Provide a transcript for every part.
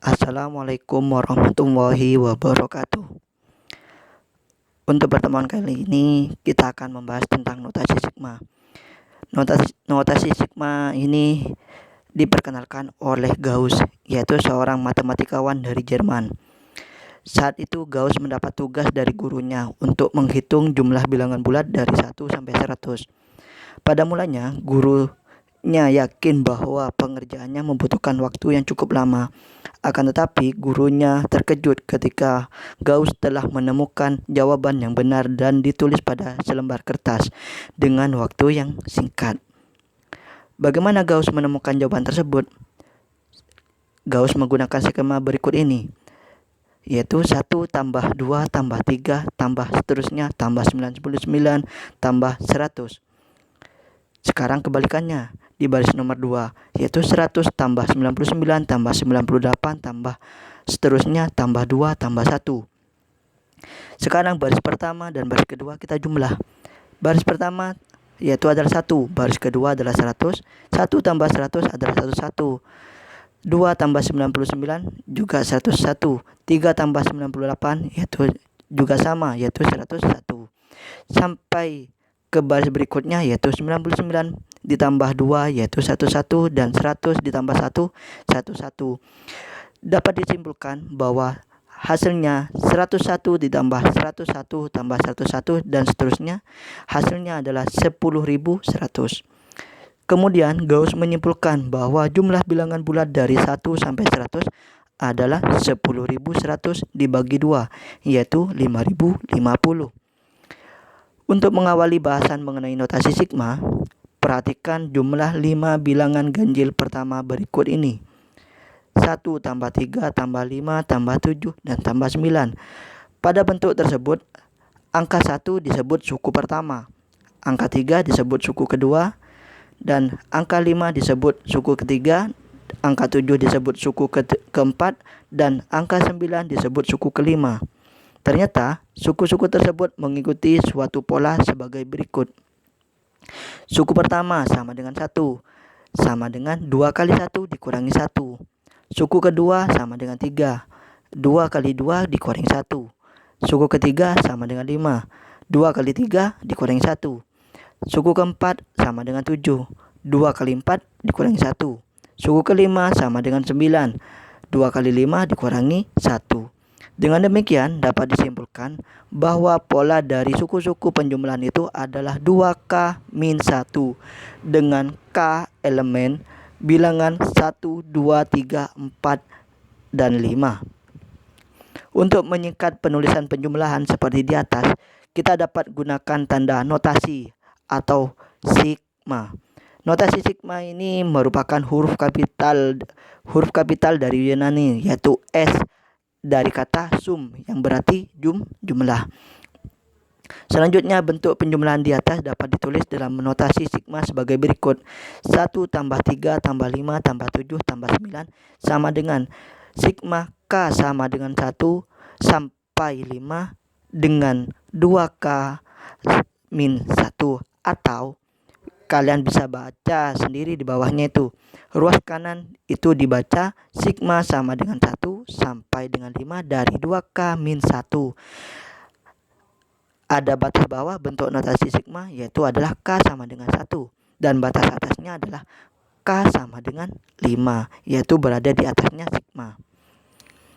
Assalamualaikum warahmatullahi wabarakatuh. Untuk pertemuan kali ini kita akan membahas tentang notasi sigma. Notasi sigma ini diperkenalkan oleh Gauss, yaitu seorang matematikawan dari Jerman. Saat itu Gauss mendapat tugas dari gurunya untuk menghitung jumlah bilangan bulat dari 1 sampai 100. Pada mulanya, gurunya yakin bahwa pengerjaannya membutuhkan waktu yang cukup lama. Akan tetapi, gurunya terkejut ketika Gauss telah menemukan jawaban yang benar dan ditulis pada selembar kertas dengan waktu yang singkat. Bagaimana Gauss menemukan jawaban tersebut? Gauss menggunakan skema berikut ini, yaitu 1 tambah 2 tambah 3 tambah seterusnya tambah 99 tambah 100. Sekarang kebalikannya, di baris nomor 2, yaitu 100 tambah 99 tambah 98 tambah seterusnya tambah 2 tambah 1. Sekarang baris pertama dan baris kedua kita jumlah. Baris pertama yaitu adalah 1, baris kedua adalah 100, 1 tambah 100 adalah 101, 2 tambah 99 juga 101, 3 tambah 98 yaitu juga sama, yaitu 101. Sampai ke baris berikutnya yaitu 99 ditambah 2 yaitu 11 dan 100 ditambah 1 11. Dapat disimpulkan bahwa hasilnya 101 ditambah 101 tambah 101 dan seterusnya, hasilnya adalah 10.100. Kemudian Gauss menyimpulkan bahwa jumlah bilangan bulat dari 1 sampai 100 adalah 10.100 dibagi 2, yaitu 5.050. Untuk mengawali bahasan mengenai notasi sigma, perhatikan jumlah 5 bilangan ganjil pertama berikut ini. 1 tambah 3 tambah 5 tambah 7 dan tambah 9. Pada bentuk tersebut, angka 1 disebut suku pertama, angka 3 disebut suku kedua, dan angka 5 disebut suku ketiga, angka 7 disebut suku keempat, dan angka 9 disebut suku kelima. Ternyata, suku-suku tersebut mengikuti suatu pola sebagai berikut. Suku pertama sama dengan 1, sama dengan 2 kali 1 dikurangi 1. Suku kedua sama dengan 3, 2 kali 2 dikurangi 1. Suku ketiga sama dengan 5, 2 kali 3 dikurangi 1. Suku keempat sama dengan 7, 2 kali 4 dikurangi 1. Suku kelima sama dengan 9, 2 kali 5 dikurangi 1. Dengan demikian dapat disimpulkan bahwa pola dari suku-suku penjumlahan itu adalah 2K min 1 dengan K elemen bilangan 1, 2, 3, 4, dan 5. Untuk menyingkat penulisan penjumlahan seperti di atas, kita dapat gunakan tanda notasi atau sigma. Notasi sigma ini merupakan huruf kapital dari Yunani, yaitu S dari kata sum yang berarti jumlah. Selanjutnya, bentuk penjumlahan di atas dapat ditulis dalam notasi sigma sebagai berikut. 1 tambah 3 tambah 5 tambah 7 tambah 9 sama dengan sigma K sama dengan 1 sampai 5 dengan 2K min 1, atau kalian bisa baca sendiri di bawahnya itu. Ruas kanan itu dibaca sigma sama dengan 1 sampai dengan 5 dari 2K min 1. Ada batas bawah bentuk notasi sigma, yaitu adalah K sama dengan 1, dan batas atasnya adalah K sama dengan 5, yaitu berada di atasnya sigma.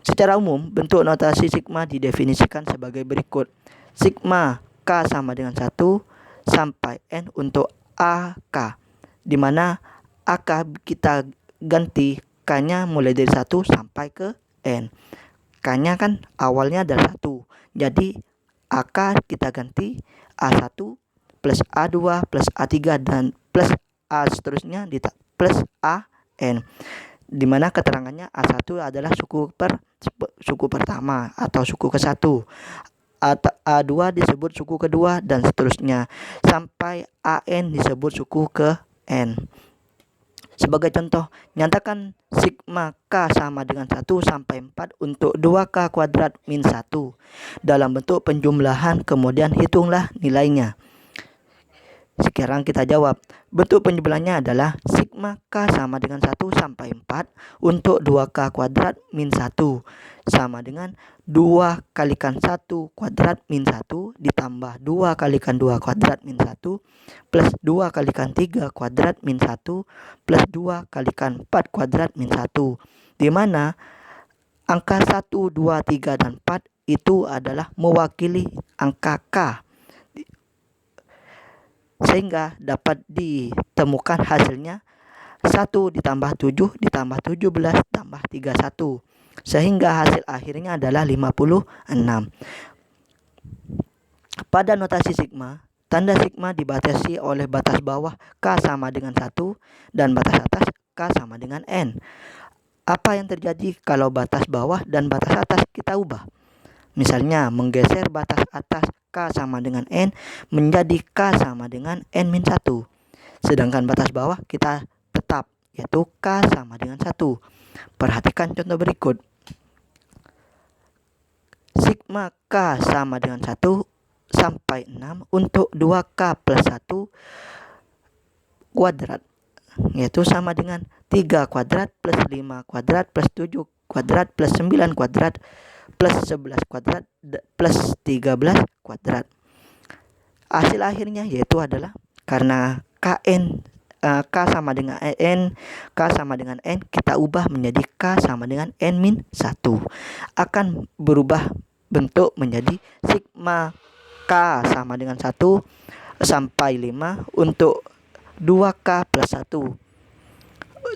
Secara umum, bentuk notasi sigma didefinisikan sebagai berikut. Sigma K sama dengan 1 sampai N untuk AK, di mana AK kita ganti K-nya mulai dari 1 sampai ke N. K-nya kan awalnya adalah 1, jadi AK kita ganti A1 plus A2 plus A3 dan plus A seterusnya plus AN, di mana keterangannya A1 adalah suku pertama atau suku ke-1, A2 disebut suku kedua, dan seterusnya sampai AN disebut suku ke N. Sebagai contoh, nyatakan sigma K sama dengan 1 sampai 4 untuk 2K kuadrat min 1 dalam bentuk penjumlahan, kemudian hitunglah nilainya. Sekarang kita jawab. Bentuk penjumlahannya adalah sigma K sama dengan 1 sampai 4 untuk 2K kuadrat min 1 sama dengan 2 kalikan 1 kuadrat min 1 ditambah 2 kalikan 2 kuadrat min 1 plus 2 kalikan 3 kuadrat min 1 plus 2 kalikan 4 kuadrat min 1. Di mana angka 1, 2, 3, dan 4 itu adalah mewakili angka K. Sehingga dapat ditemukan hasilnya 1 ditambah 7 ditambah 17 tambah 31. Sehingga hasil akhirnya adalah 56. Pada notasi sigma, tanda sigma dibatasi oleh batas bawah K sama dengan 1 dan batas atas K sama dengan N. Apa yang terjadi kalau batas bawah dan batas atas kita ubah? Misalnya menggeser batas atas K sama dengan N menjadi K sama dengan N-1. Sedangkan batas bawah kita tetap, yaitu K sama dengan 1. Perhatikan contoh berikut. Sigma K sama dengan 1 sampai 6 untuk 2K plus 1 kuadrat, yaitu sama dengan 3 kuadrat plus 5 kuadrat plus 7 kuadrat plus 9 kuadrat plus 11 kuadrat plus 13 kuadrat. Hasil akhirnya yaitu adalah karena K sama dengan N, K sama dengan N, kita ubah menjadi K sama dengan N-1. Akan berubah bentuk menjadi sigma K sama dengan 1 sampai 5 untuk 2K plus 1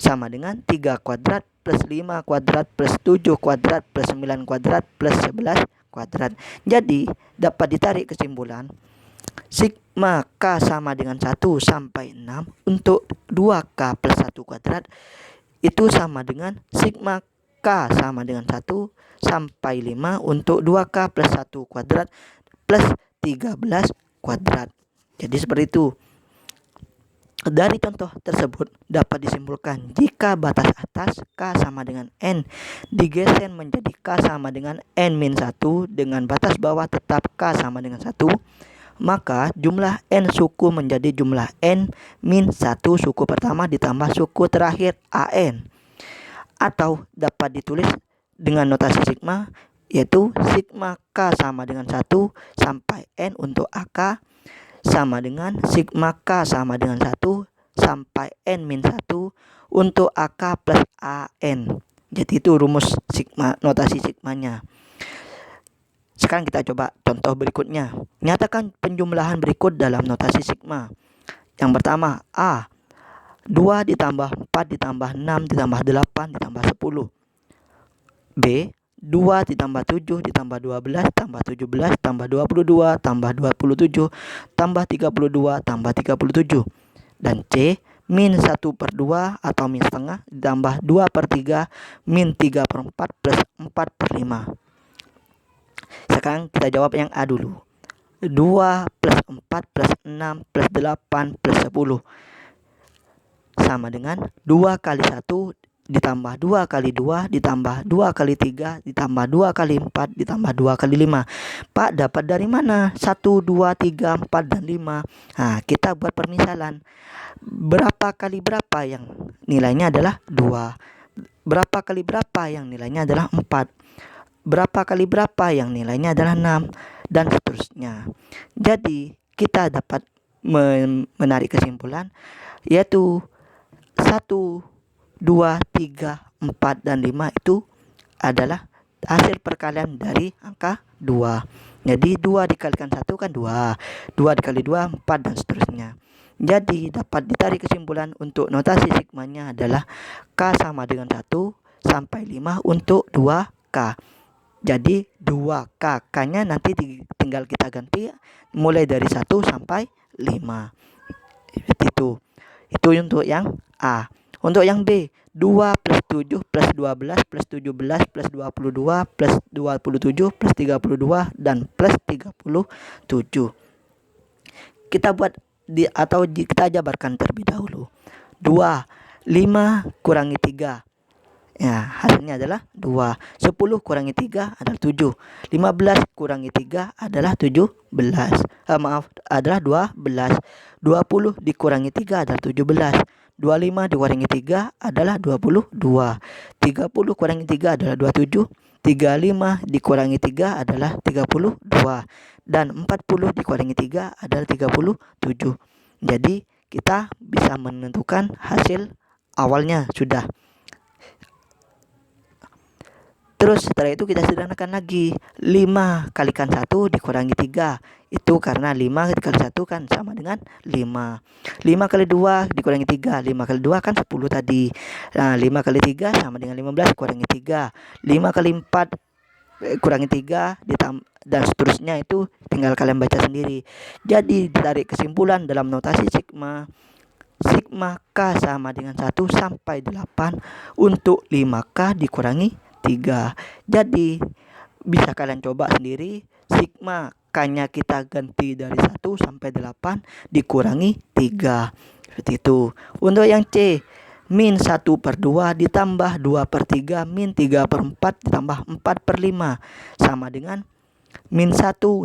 sama dengan 3 kuadrat plus 5 kuadrat plus 7 kuadrat plus 9 kuadrat plus 11 kuadrat. Jadi dapat ditarik kesimpulan sigma K sama dengan 1 sampai 6 untuk 2K plus 1 kuadrat itu sama dengan sigma K sama dengan 1 sampai 5 untuk 2K plus 1 kuadrat plus 13 kuadrat. Jadi seperti itu. Dari contoh tersebut dapat disimpulkan jika batas atas K sama dengan N digeser menjadi K sama dengan N-1 dengan batas bawah tetap K sama dengan 1, maka jumlah N suku menjadi jumlah N-1 suku pertama ditambah suku terakhir AN. Atau dapat ditulis dengan notasi sigma, yaitu sigma K sama dengan 1 sampai N untuk AK sama dengan sigma K sama dengan 1 sampai N-1 untuk AK plus AN. Jadi itu rumus sigma, notasi sigmanya. Sekarang kita coba contoh berikutnya. Nyatakan penjumlahan berikut dalam notasi sigma. Yang pertama, A. 2 ditambah 4 ditambah 6 ditambah 8 ditambah 10. B. 2 ditambah 7 ditambah 12 tambah 17 tambah 22 tambah 27 tambah 32 tambah 37. Dan C. Min 1/2 atau min setengah ditambah 2/3 min 3/4 plus 4/5. Sekarang kita jawab yang A dulu. 2 plus 4 plus 6 plus 8 plus 10 sama dengan 2 kali 1 ditambah 2 kali 2 ditambah 2 kali 3 ditambah 2 kali 4 ditambah 2 kali 5. Pak, dapat dari mana 1, 2, 3, 4, dan 5? Nah, kita buat permisalan. Berapa kali berapa yang nilainya adalah 2? Berapa kali berapa yang nilainya adalah 4? Berapa kali berapa yang nilainya adalah 6? Dan seterusnya. Jadi kita dapat menarik kesimpulan, yaitu 1, 2, 3, 4, dan 5 itu adalah hasil perkalian dari angka 2. Jadi 2 dikalikan 1 kan 2, 2 dikali 2 4, dan seterusnya. Jadi dapat ditarik kesimpulan untuk notasi sigmanya adalah K sama dengan 1 sampai 5 untuk 2K. Jadi 2K, K-nya nanti tinggal kita ganti mulai dari 1 sampai 5. Itu untuk yang A. Untuk yang B, 2 plus 7 plus 12 plus 17 plus 22 plus 27 plus 32 dan plus 37. Kita buat kita jabarkan terlebih dahulu. 2, 5 kurangi 3. Ya, hasilnya adalah 2. 10 kurangi 3 adalah 7. 15 kurangi 3 adalah 17. Adalah 12. 20 dikurangi 3 adalah 17. 25 dikurangi 3 adalah 22. 30 kurangi 3 adalah 27. 35 dikurangi 3 adalah 32. Dan 40 dikurangi 3 adalah 37. Jadi kita bisa menentukan hasil awalnya sudah. Terus setelah itu kita sederhanakan lagi. 5 kalikan 1 dikurangi 3. Itu karena 5 dikali 1 kan sama dengan 5. 5 kali 2 dikurangi 3. 5 kali 2 kan 10 tadi. Nah, 5 kali 3 sama dengan 15 kurangi 3. 5 kali 4 kurangi 3 dan seterusnya, itu tinggal kalian baca sendiri. Jadi ditarik kesimpulan dalam notasi sigma. Sigma K sama dengan 1 sampai 8 untuk 5K dikurangi 3. Jadi bisa kalian coba sendiri. Sigma K-nya kita ganti dari 1 sampai 8 dikurangi 3. Seperti itu. Untuk yang C, min 1/2 ditambah 2/3 min 3/4 ditambah 4/5 sama dengan min 1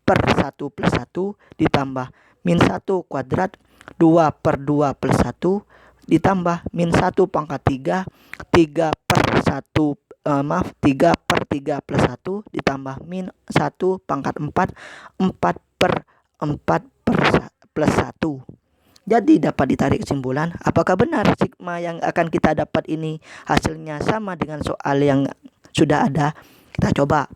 plus 1 ditambah min 1 kuadrat 2/2 plus 1 ditambah min 1 pangkat 3 3/3 plus 1 ditambah min 1 pangkat 4 4/4 plus 1. Jadi dapat ditarik kesimpulan, apakah benar sigma yang akan kita dapat ini hasilnya sama dengan soal yang sudah ada? Kita coba.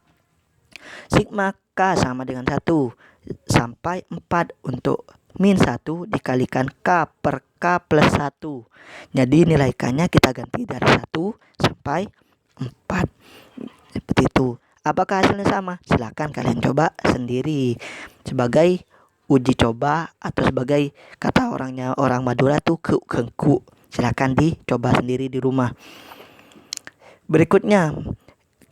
Sigma K sama dengan 1 sampai 4 untuk min 1 dikalikan K per K plus 1. Jadi nilai K-nya kita ganti dari 1 sampai 4. Seperti itu. Apakah hasilnya sama? Silakan kalian coba sendiri sebagai uji coba, atau sebagai kata orang Madura tuh kengku. Silakan dicoba sendiri di rumah. Berikutnya,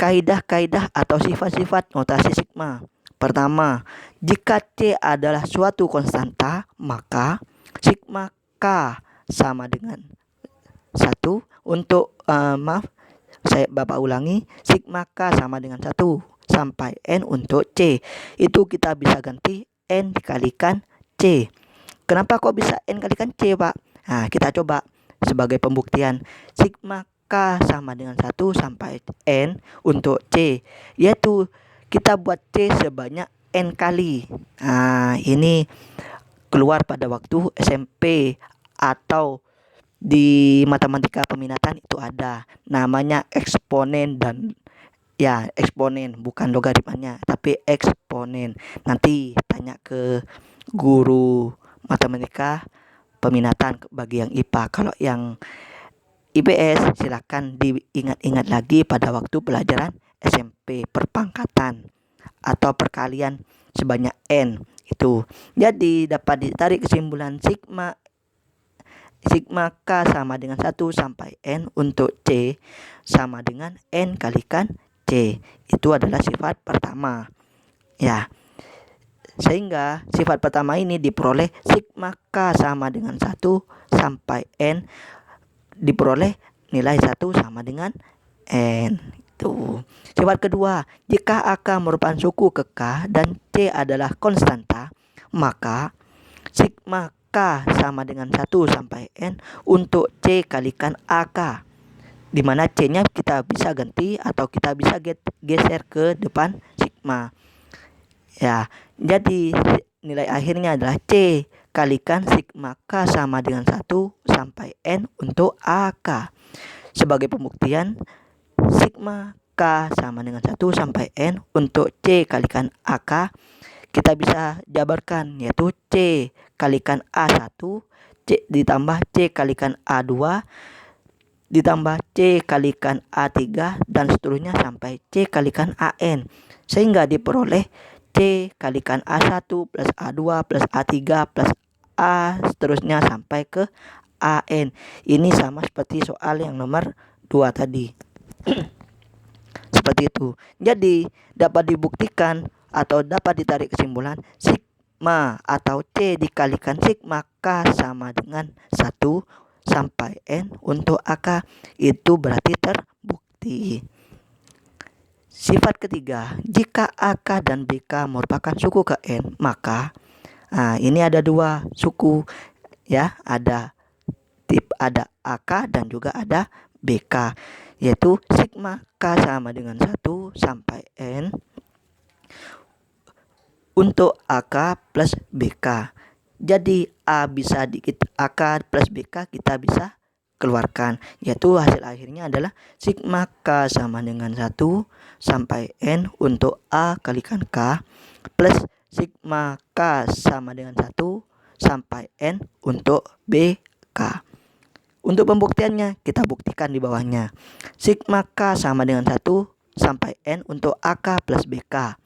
kaidah-kaidah atau sifat-sifat notasi sigma. Pertama, jika C adalah suatu konstanta, maka sigma K sama dengan 1 untuk Bapak ulangi, sigma K sama dengan 1 sampai N untuk C. Itu kita bisa ganti N dikalikan C. Kenapa kok bisa N kalikan C, Pak? Nah, kita coba sebagai pembuktian. Sigma K sama dengan 1 sampai N untuk C, yaitu kita buat C sebanyak N kali. Nah, ini keluar pada waktu SMP atau di matematika peminatan itu ada namanya eksponen, dan ya eksponen bukan logaritmanya tapi eksponen. Nanti tanya ke guru matematika peminatan bagi yang IPA. Kalau yang IPS silakan diingat-ingat lagi pada waktu pelajaran SMP perpangkatan atau perkalian sebanyak N itu. Jadi dapat ditarik kesimpulan sigma K sama dengan 1 sampai N untuk C sama dengan N kalikan C. Itu adalah sifat pertama. Ya. Sehingga sifat pertama ini diperoleh sigma K sama dengan 1 sampai N diperoleh nilai 1 sama dengan N. Itu. Sifat kedua, jika AK merupakan suku ke K dan C adalah konstanta, maka sigma K sama dengan 1 sampai N untuk C kalikan AK, di mana C-nya kita bisa ganti atau kita bisa geser ke depan sigma. Ya, jadi nilai akhirnya adalah C kalikan sigma K sama dengan 1 sampai N untuk AK. Sebagai pembuktian, sigma K sama dengan 1 sampai N untuk C kalikan AK, kita bisa jabarkan, yaitu C kalikan A1 C ditambah C kalikan A2 ditambah C kalikan A3 dan seterusnya sampai C kalikan AN, sehingga diperoleh C kalikan A1 plus A2 plus A3 plus A seterusnya sampai ke AN. Ini sama seperti soal yang nomor 2 tadi. Seperti itu. Jadi dapat dibuktikan atau dapat ditarik kesimpulan sigma atau C dikalikan sigma K sama dengan 1 sampai N untuk AK. Itu berarti terbukti. Sifat ketiga, jika AK dan BK merupakan suku ke N, maka ini ada dua suku ya, ada AK dan juga ada BK, yaitu sigma K sama dengan 1 sampai N untuk AK plus BK. Jadi AK plus BK kita bisa keluarkan, yaitu hasil akhirnya adalah sigma K sama dengan 1 sampai N untuk A kalikan K plus sigma K sama dengan 1 sampai N untuk BK. Untuk pembuktiannya kita buktikan di bawahnya. Sigma K sama dengan 1 sampai N untuk AK plus BK,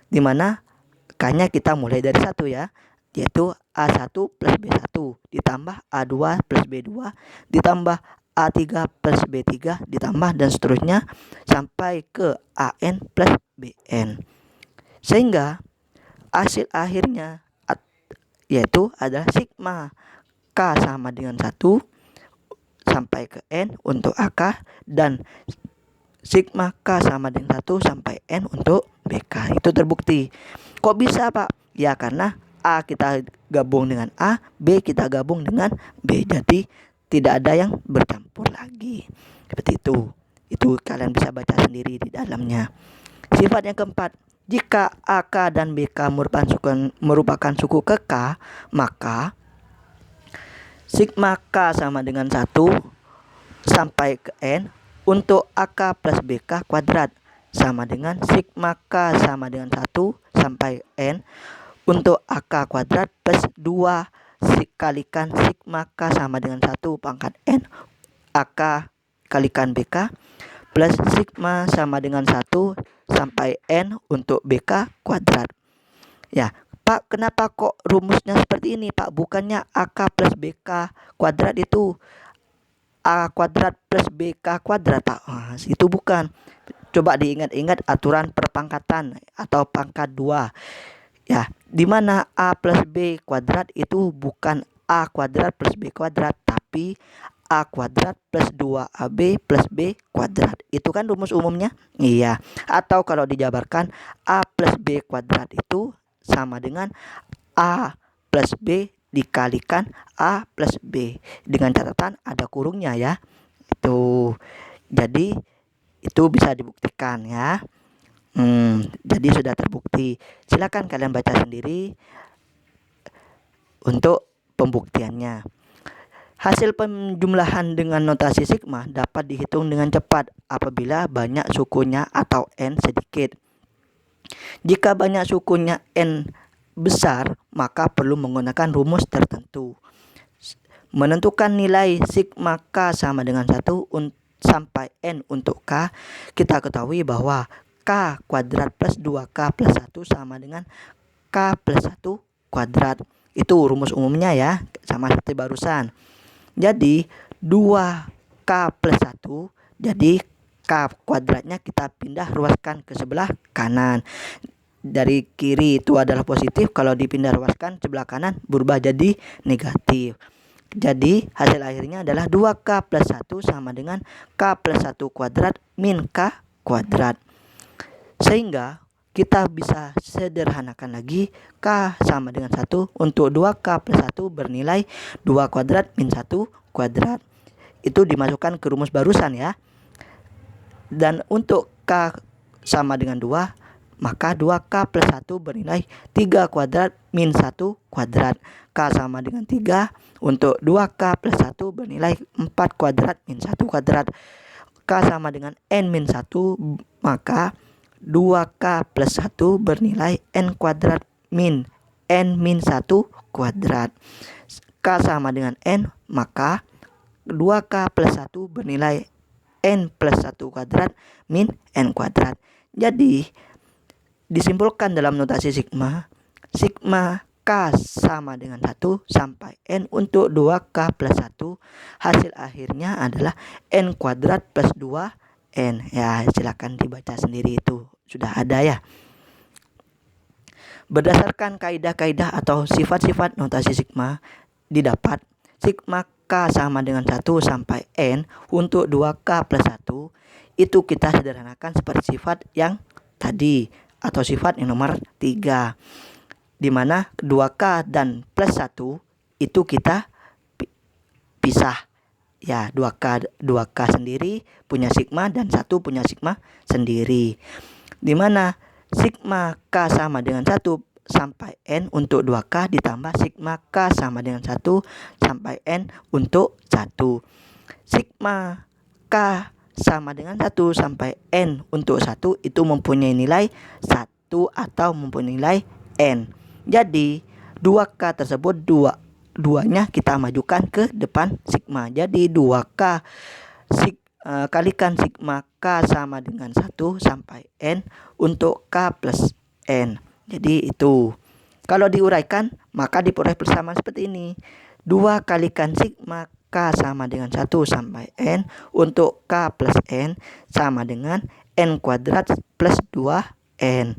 dimana K-nya kita mulai dari 1 ya, yaitu A1 plus B1 ditambah A2 plus B2 ditambah A3 plus B3 ditambah dan seterusnya sampai ke AN plus BN. Sehingga hasil akhirnya yaitu adalah sigma K sama dengan 1 sampai ke N untuk AK dan sigma K sama dengan 1 sampai N untuk BK. Itu terbukti. Kok bisa, Pak? Ya karena A kita gabung dengan A, B kita gabung dengan B. Jadi tidak ada yang bercampur lagi. Seperti itu. Itu kalian bisa baca sendiri di dalamnya. Sifat yang keempat, jika AK dan BK merupakan suku ke K, maka sigma K sama dengan 1 sampai ke N untuk AK plus BK kuadrat sama dengan sigma K sama dengan 1 sampai N untuk AK kuadrat plus 2 kalikan sigma K sama dengan 1 pangkat N AK kalikan BK plus sigma sama dengan 1 sampai N untuk BK kuadrat. Ya, Pak, kenapa kok rumusnya seperti ini, Pak? Bukannya AK plus BK kuadrat itu A kuadrat plus BK kuadrat, Pak? Itu bukan. Coba diingat-ingat aturan perpangkatan atau pangkat 2. Ya, di mana A plus B kuadrat itu bukan A kuadrat plus B kuadrat, tapi A kuadrat plus 2AB plus B kuadrat. Itu kan rumus umumnya? Iya. Atau kalau dijabarkan, A plus B kuadrat itu sama dengan A plus B dikalikan A plus B. Dengan catatan ada kurungnya ya. Itu. Jadi itu bisa dibuktikan ya. Jadi sudah terbukti. Silakan kalian baca sendiri untuk pembuktiannya. Hasil penjumlahan dengan notasi sigma dapat dihitung dengan cepat apabila banyak sukunya atau N sedikit. Jika banyak sukunya N besar, maka perlu menggunakan rumus tertentu. Menentukan nilai sigma K sama dengan 1 sampai N untuk K, kita ketahui bahwa K kuadrat plus 2K plus 1 sama dengan K plus 1 kuadrat. Itu rumus umumnya ya, sama seperti barusan. Jadi 2K plus 1, jadi K kuadratnya kita pindah ruaskan ke sebelah kanan. Dari kiri itu adalah positif, kalau dipindah ruaskan sebelah kanan berubah jadi negatif. Jadi hasil akhirnya adalah 2K plus 1 sama dengan K plus 1 kuadrat min K kuadrat. Sehingga kita bisa sederhanakan lagi K sama dengan 1 untuk 2K plus 1 bernilai 2 kuadrat min 1 kuadrat. Itu dimasukkan ke rumus barusan ya. Dan untuk K sama dengan 2, maka 2K plus 1 bernilai 3 kuadrat min 1 kuadrat. K sama dengan 3 untuk 2K plus 1 bernilai 4 kuadrat min 1 kuadrat. K sama dengan N min 1, maka 2K plus 1 bernilai N kuadrat min N min 1 kuadrat. K sama dengan N, maka 2K plus 1 bernilai N plus 1 kuadrat min N kuadrat. Jadi disimpulkan dalam notasi sigma, sigma K sama dengan 1 sampai N untuk 2K plus 1, hasil akhirnya adalah N kuadrat plus 2N. Ya, silakan dibaca sendiri, itu sudah ada ya. Berdasarkan kaidah-kaidah atau sifat-sifat notasi sigma, didapat sigma 2K sama dengan 1 sampai N untuk 2K plus 1 itu kita sederhanakan seperti sifat yang tadi atau sifat yang nomor 3, di mana 2K dan plus 1 itu kita pisah ya. 2K sendiri punya sigma dan 1 punya sigma sendiri, di mana sigma K sama dengan 1 sampai N untuk 2K ditambah sigma K sama dengan 1 sampai N untuk 1. Sigma K sama dengan 1 sampai N untuk 1 itu mempunyai nilai 1 atau mempunyai nilai N. Jadi 2K tersebut duanya kita majukan ke depan sigma. Jadi 2K kalikan sigma K sama dengan 1 sampai N untuk K plus N. Jadi itu. Kalau diuraikan maka diperoleh persamaan seperti ini. 2 kalikan sigma K sama dengan 1 sampai N untuk K plus N sama dengan N kuadrat plus 2N.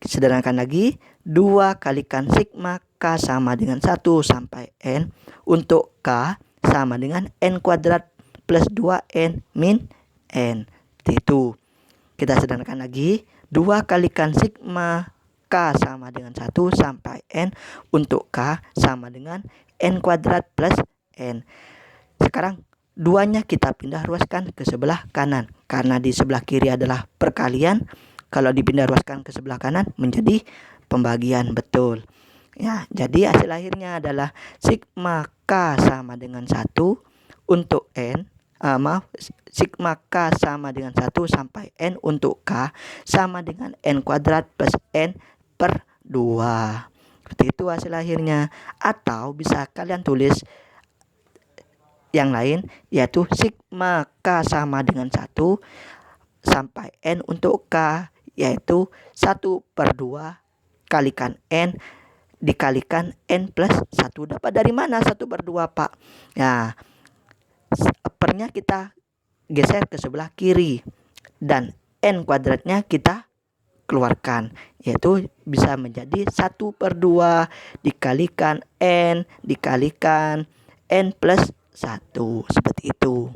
Sederhanakan lagi, 2 kalikan sigma K sama dengan 1 sampai N untuk K sama dengan N kuadrat plus 2N min N. Itu. Kita sederhanakan lagi, 2 kalikan sigma K sama dengan 1 sampai N untuk K sama dengan N kuadrat plus N. Sekarang duanya kita pindah ruaskan ke sebelah kanan. Karena di sebelah kiri adalah perkalian, kalau dipindah ruaskan ke sebelah kanan menjadi pembagian, betul. Ya, jadi hasil akhirnya adalah sigma K sama dengan 1 untuk N. Sigma K sama dengan 1 sampai N untuk K sama dengan N kuadrat plus N per 2. Seperti itu hasil akhirnya. Atau bisa kalian tulis yang lain, yaitu sigma K sama dengan 1 sampai N untuk K, yaitu 1 per 2 kalikan N dikalikan N plus 1. Dapat dari mana 1 per 2, Pak? Ya, pernya kita geser ke sebelah kiri dan N kuadratnya kita keluarkan, yaitu bisa menjadi 1 per 2 dikalikan N dikalikan N plus 1. Seperti itu.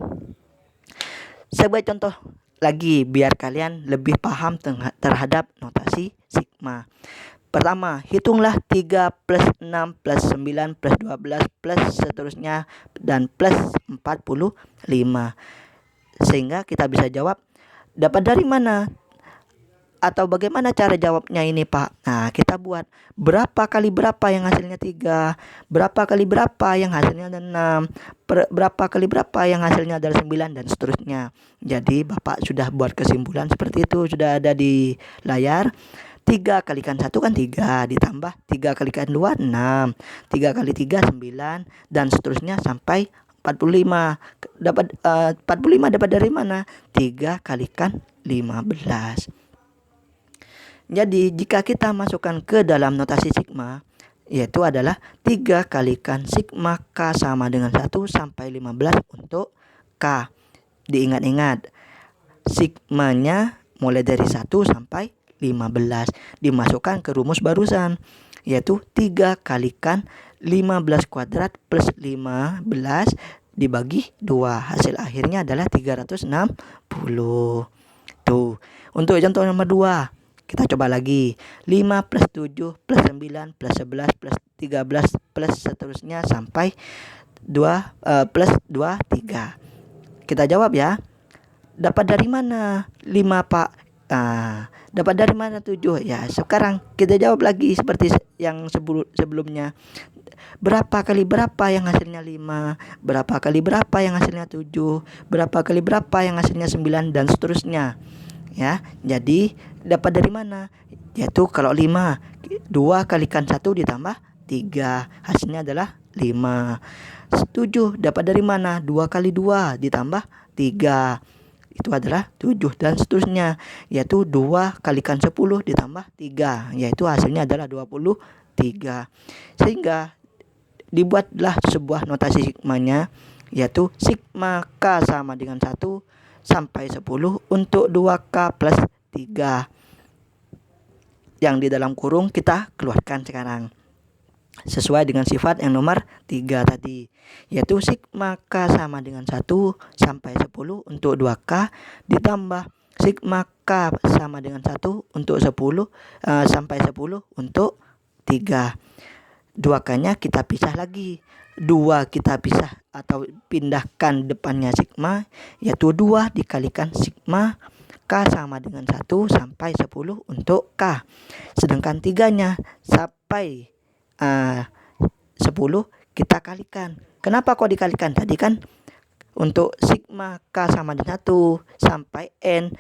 Sebagai contoh lagi biar kalian lebih paham terhadap notasi sigma. Pertama, hitunglah 3 plus 6 plus 9 plus 12 plus seterusnya dan plus 45. Sehingga kita bisa jawab, dapat dari mana? Atau bagaimana cara jawabnya ini, Pak? Nah, kita buat berapa kali berapa yang hasilnya 3, berapa kali berapa yang hasilnya ada 6, berapa kali berapa yang hasilnya adalah 9, dan seterusnya. Jadi Bapak sudah buat kesimpulan seperti itu, sudah ada di layar. 3 kalikan 1 kan 3, ditambah 3 kalikan 2 6, 3 kali 3 9, dan seterusnya sampai 45. Dapat 45 dapat dari mana? 3 kalikan 15. Jadi jika kita masukkan ke dalam notasi sigma, yaitu adalah 3 kalikan sigma K sama dengan 1 sampai 15 untuk K. Diingat-ingat, sigmanya mulai dari 1 sampai 15 dimasukkan ke rumus barusan, yaitu 3 kalikan 15 kuadrat plus 15 dibagi 2. Hasil akhirnya adalah 360. Tuh. Untuk contoh nomor 2, kita coba lagi. 5 plus 7 plus 9 plus 11 plus 13 plus seterusnya sampai 2 plus 2 3. Kita jawab ya. Dapat dari mana 5, Pak? Dapat dari mana 7? Ya, sekarang kita jawab lagi seperti yang sebelumnya. Berapa kali berapa yang hasilnya 5? Berapa kali berapa yang hasilnya 7? Berapa kali berapa yang hasilnya 9, dan seterusnya. Ya, jadi dapat dari mana? Yaitu kalau 5, 2 kalikan 1 ditambah 3, hasilnya adalah 5. 7 dapat dari mana? 2 kali 2 ditambah 3, itu adalah 7, dan seterusnya, yaitu 2 kalikan 10 ditambah 3, yaitu hasilnya adalah 23. Sehingga dibuatlah sebuah notasi sigmanya, yaitu sigma K sama dengan 1 sampai 10 untuk 2K plus 3, yang di dalam kurung kita keluarkan sekarang. sesuai dengan sifat yang nomor 3 tadi, yaitu sigma K sama dengan 1 sampai 10 untuk 2K ditambah sigma K sama dengan 1 untuk 10 sampai 10 untuk 3. 2K-nya kita pisah lagi. 2 kita pisah atau pindahkan depannya sigma, yaitu 2 dikalikan sigma K sama dengan 1 sampai 10 untuk K. Sedangkan 3-nya sampai 10 kita kalikan. Kenapa kok dikalikan? Tadi kan untuk sigma K sama dengan 1 sampai N,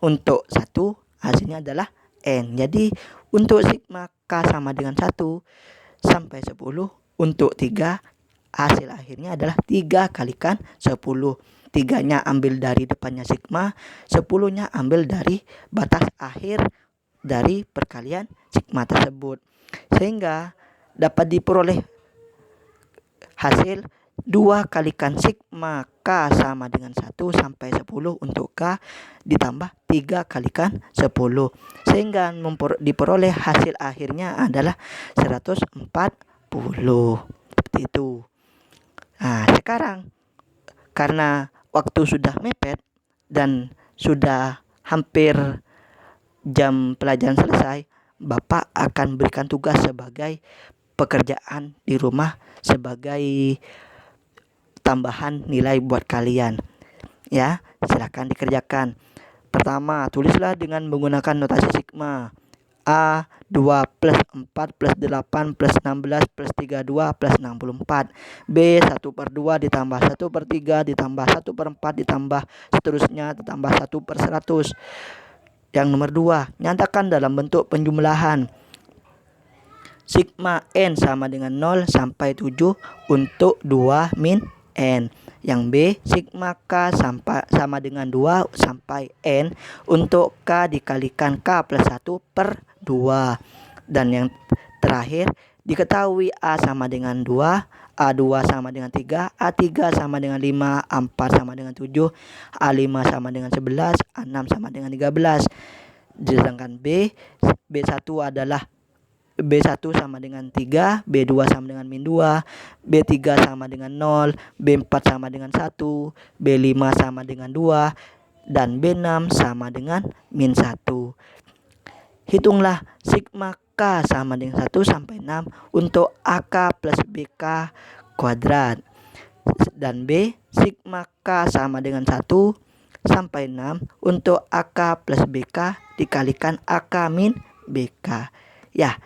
untuk 1 hasilnya adalah N. Jadi untuk sigma K sama dengan 1 sampai 10 untuk 3 hasil akhirnya adalah 3 kalikan 10. 3-nya ambil dari depannya sigma, 10-nya ambil dari batas akhir dari perkalian sigma tersebut. Sehingga dapat diperoleh hasil 2 kalikan sigma K sama dengan 1 sampai 10 untuk K ditambah 3 kalikan 10. Sehingga diperoleh hasil akhirnya adalah 140. Seperti itu. Nah, sekarang karena waktu sudah mepet dan sudah hampir jam pelajaran selesai, Bapak akan berikan tugas sebagai pekerjaan di rumah sebagai tambahan nilai buat kalian. Ya, silakan dikerjakan. Pertama, tulislah dengan menggunakan notasi sigma. A 2 plus 4 plus 8 plus 16 plus 32 plus 64. B 1/2 ditambah 1/3 ditambah 1/4 ditambah seterusnya ditambah 1/100. Yang nomor 2, nyatakan dalam bentuk penjumlahan. Sigma N sama dengan 0 sampai 7 untuk 2 min N. Yang B, sigma K sama dengan 2 sampai N untuk K dikalikan K plus 1/2. Dan yang terakhir, diketahui A sama dengan 2, A2 sama dengan 3, A3 sama dengan 5, A4 sama dengan 7, A5 sama dengan 11, A6 sama dengan 13. Sedangkan B1 adalah B1 sama dengan 3, B2 sama dengan min 2, B3 sama dengan 0, B4 sama dengan 1, B5 sama dengan 2, dan B6 sama dengan min 1. Hitunglah sigma K sama dengan 1 sampai 6 untuk AK plus BK kuadrat. Dan B, sigma K sama dengan 1 sampai 6 untuk AK plus BK dikalikan AK min BK. Ya,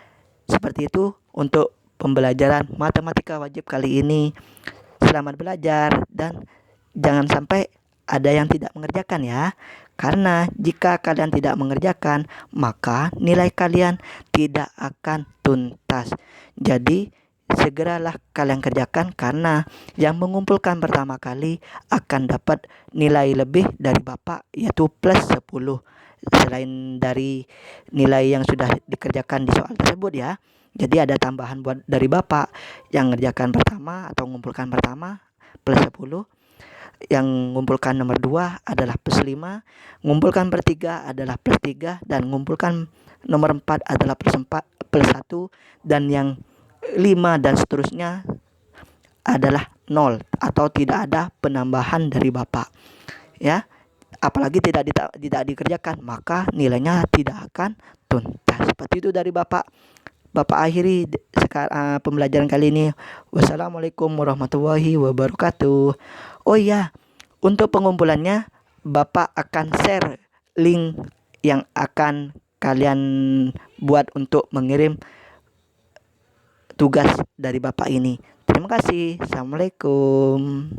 seperti itu untuk pembelajaran matematika wajib kali ini. Selamat belajar dan jangan sampai ada yang tidak mengerjakan ya. Karena jika kalian tidak mengerjakan, maka nilai kalian tidak akan tuntas. Jadi segeralah kalian kerjakan, karena yang mengumpulkan pertama kali akan dapat nilai lebih dari Bapak, yaitu plus 10. Selain dari nilai yang sudah dikerjakan di soal tersebut ya. Jadi ada tambahan buat dari Bapak yang ngerjakan pertama atau mengumpulkan pertama plus 10. Yang mengumpulkan nomor 2 adalah plus 5, mengumpulkan per 3 adalah plus 3, dan mengumpulkan nomor 4 adalah plus 1, dan yang 5 dan seterusnya adalah 0 atau tidak ada penambahan dari Bapak. Ya. Apalagi tidak dikerjakan, maka nilainya tidak akan tuntas. Seperti itu dari Bapak. Bapak akhiri pembelajaran kali ini. Wassalamualaikum warahmatullahi wabarakatuh. Oh iya, untuk pengumpulannya Bapak akan share link yang akan kalian buat untuk mengirim tugas dari Bapak ini. Terima kasih. Assalamualaikum.